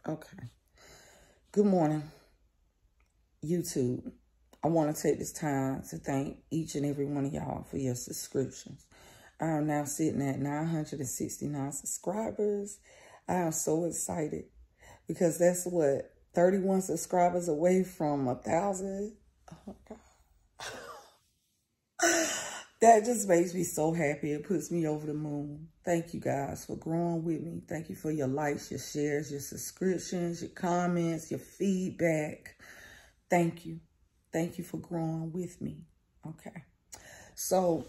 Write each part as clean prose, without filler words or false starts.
Okay. Good morning, YouTube. I want to take this time to thank each and every one of y'all for your subscriptions. I am now sitting at 969 subscribers. I am so excited because that's what, 31 subscribers away from 1,000. Oh my God. That just makes me so happy. It puts me over the moon. Thank you guys for growing with me. Thank you for your likes, your shares, your subscriptions, your comments, your feedback. Thank you. Thank you for growing with me. Okay. So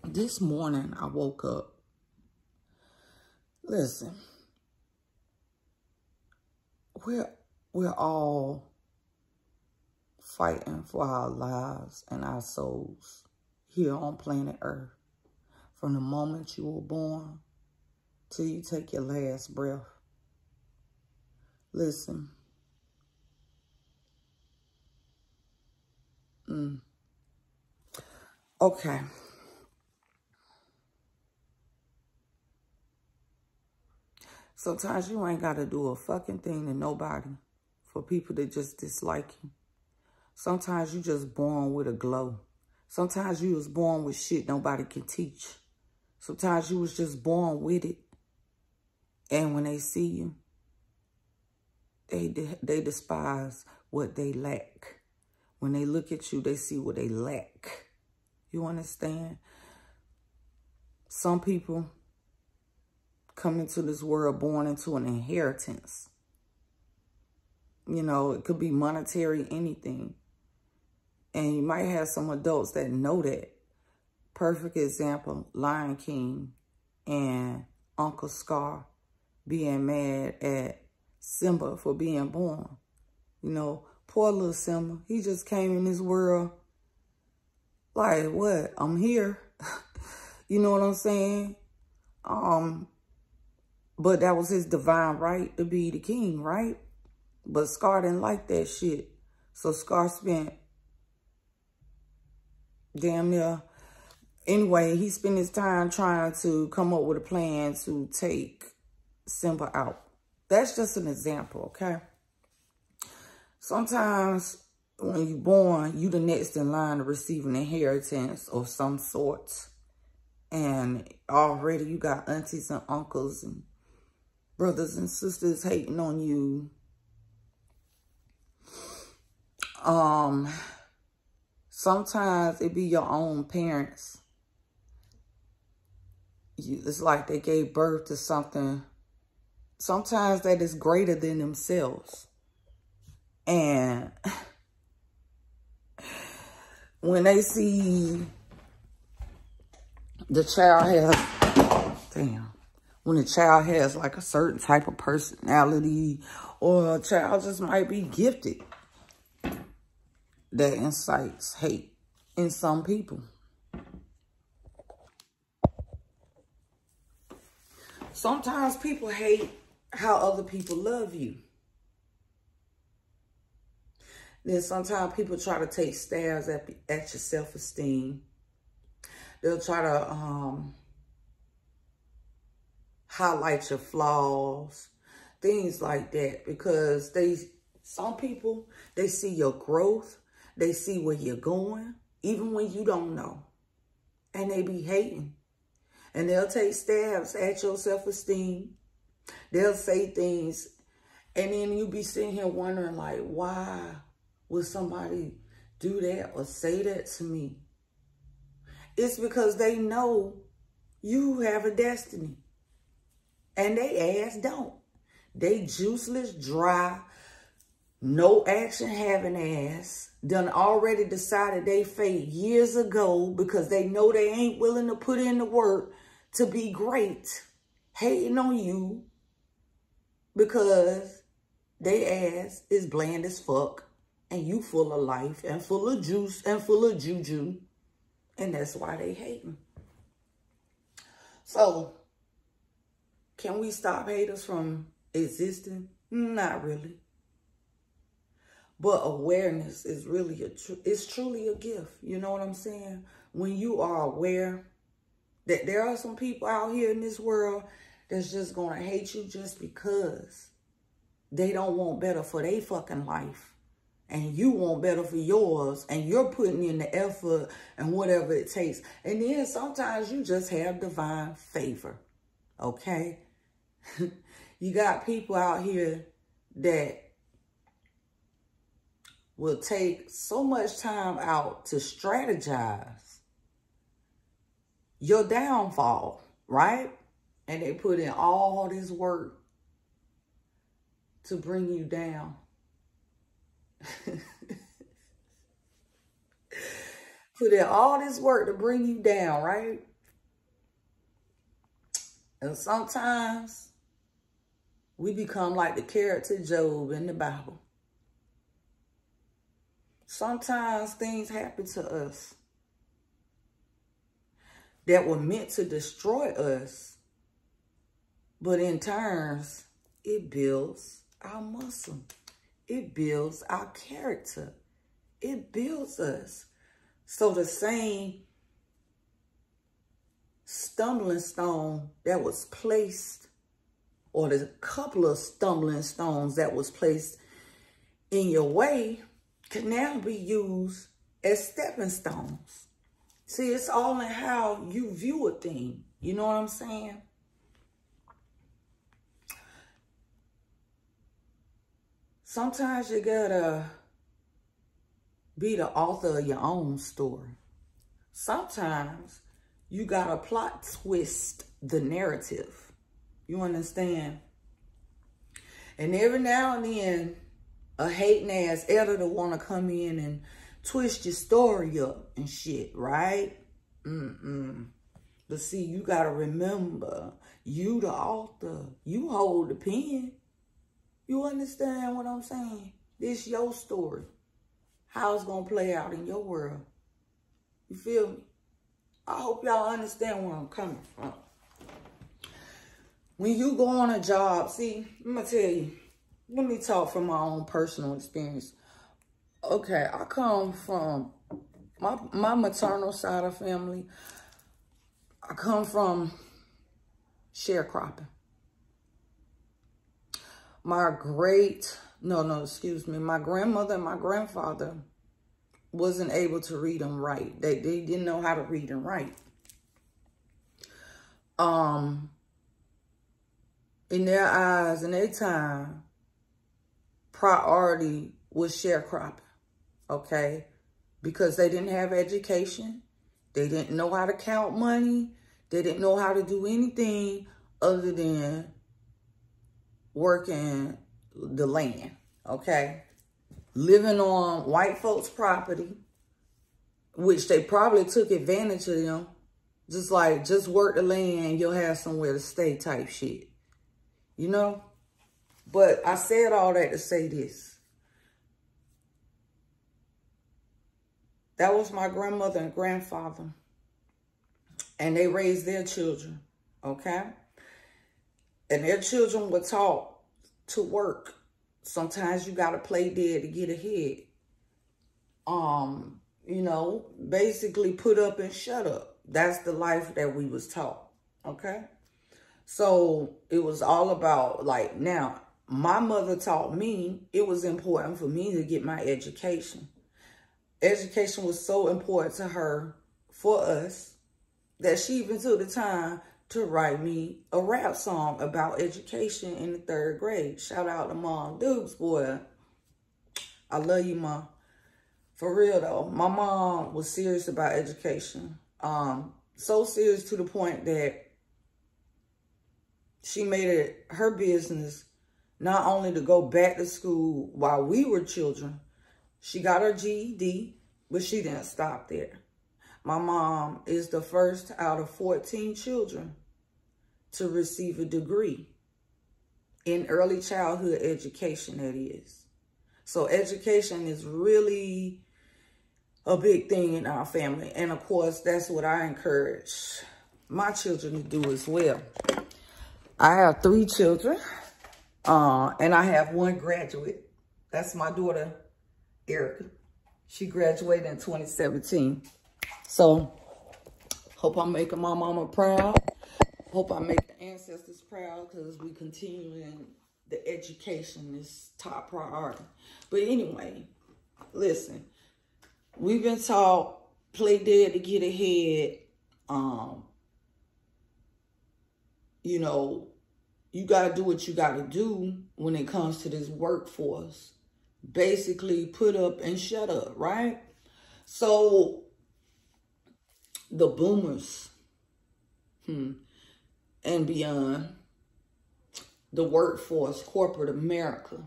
this morning I woke up. Listen, we're all fighting for our lives and our souls here on planet Earth. From the moment you were born till you take your last breath. Listen. Okay. Sometimes you ain't got to do a fucking thing to nobody for people to just dislike you. Sometimes you just born with a glow. Sometimes you was born with shit nobody can teach. Sometimes you was just born with it. And when they see you, they despise what they lack. When they look at you, they see what they lack. You understand? Some people come into this world born into an inheritance. You know, it could be monetary, anything. And you might have some adults that know that. Perfect example, Lion King and Uncle Scar being mad at Simba for being born. You know, poor little Simba. He just came in this world like, what? I'm here. You know what I'm saying? But that was his divine right to be the king, right? But Scar didn't like that shit. So Scar spent damn near... Anyway, he spent his time trying to come up with a plan to take Simba out. That's just an example, okay? Sometimes when you're born, you the next in line to receive an inheritance of some sort. And already you got aunties and uncles and brothers and sisters hating on you. Sometimes it be your own parents. It's like they gave birth to something. Sometimes that is greater than themselves. And when they see the child has, when the child has like a certain type of personality, or a child just might be gifted, that incites hate in some people. Sometimes people hate how other people love you. Then sometimes people try to take stabs at your self-esteem. They'll try to highlight your flaws, things like that, because some people, they see your growth, they see where you're going, even when you don't know, and they be hating. And they'll take stabs at your self-esteem. They'll say things, and then you be sitting here wondering, like, why would somebody do that or say that to me? It's because they know you have a destiny. And they ass don't. They juiceless, dry, no action having ass, done already decided they fate years ago because they know they ain't willing to put in the work to be great, hating on you because they ass is bland as fuck and you full of life and full of juice and full of juju, and that's why they hating. So, can we stop haters from existing? Not really. But awareness is really it's truly a gift. You know what I'm saying? When you are aware that there are some people out here in this world that's just going to hate you just because. they don't want better for their fucking life. And you want better for yours. And you're putting in the effort and whatever it takes. And then sometimes you just have divine favor. Okay? You got people out here that will take so much time out to strategize your downfall, right? And they put in all this work to bring you down. Put in all this work to bring you down, right? And sometimes we become like the character Job in the Bible. Sometimes things happen to us that were meant to destroy us, but in turns, it builds our muscle. It builds our character. It builds us. So the same stumbling stone that was placed, or the couple of stumbling stones that was placed in your way, can now be used as stepping stones. See, it's all in how you view a thing. You know what I'm saying? Sometimes you gotta be the author of your own story. Sometimes you gotta plot twist the narrative. You understand? And every now and then, a hating ass editor wanna come in and twist your story up and shit, right? But see, you gotta remember, you the author, you hold the pen. You understand what I'm saying? This your story. How it's gonna play out in your world. You feel me? I hope y'all understand where I'm coming from. When you go on a job, see, I'm gonna tell you, let me talk from my own personal experience. Okay, I come from my maternal side of family. I come from sharecropping. My grandmother and my grandfather wasn't able to read and write. They didn't know how to read and write. In their eyes, in their time, priority was sharecropping, okay? Because they didn't have education. They didn't know how to count money. They didn't know how to do anything other than working the land, okay? Living on white folks' property, which they probably took advantage of them. Just work the land, you'll have somewhere to stay type shit. You know? But I said all that to say this. That was my grandmother and grandfather. And they raised their children, okay? And their children were taught to work. Sometimes you got to play dead to get ahead. You know, basically put up and shut up. That's the life that we was taught, okay? So it was all about, like, now, my mother taught me it was important for me to get my education. Education was so important to her, for us, that she even took the time to write me a rap song about education in the 3rd grade. Shout out to Mom Dukes, boy. I love you, Mom. For real, though. My mom was serious about education. So serious to the point that she made it her business not only to go back to school while we were children. She got her GED, but she didn't stop there. My mom is the first out of 14 children to receive a degree in early childhood education, that is. So education is really a big thing in our family. And of course, that's what I encourage my children to do as well. I have 3 children, and I have 1 graduate. That's my daughter, Erica. She graduated in 2017. So, hope I'm making my mama proud. Hope I make the ancestors proud, because we continuing the education is top priority. But anyway, listen, we've been taught play dead to get ahead. You know, you got to do what you got to do when it comes to this workforce. Basically, put up and shut up, right? So, the boomers and beyond, the workforce, corporate America,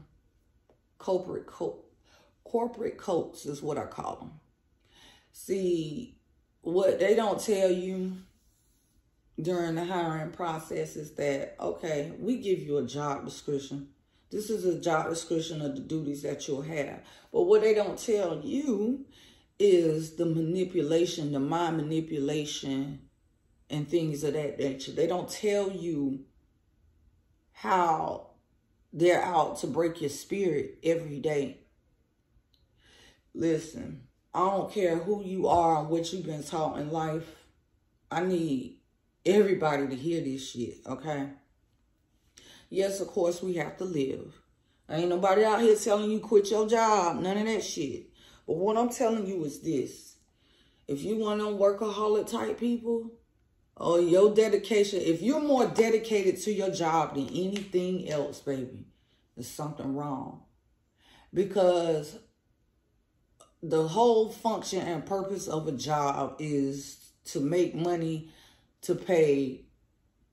corporate coats is what I call them. See, what they don't tell you during the hiring process is that, okay, we give you a job description. This is a job description of the duties that you'll have. But what they don't tell you is the manipulation, the mind manipulation, and things of that nature. They don't tell you how they're out to break your spirit every day. Listen, I don't care who you are and what you've been taught in life. I need everybody to hear this shit, okay? Yes, of course, we have to live. Ain't nobody out here telling you quit your job. None of that shit. But what I'm telling you is this. If you one of them workaholic type people, or your dedication, if you're more dedicated to your job than anything else, baby, there's something wrong. Because the whole function and purpose of a job is to make money to pay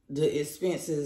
the expenses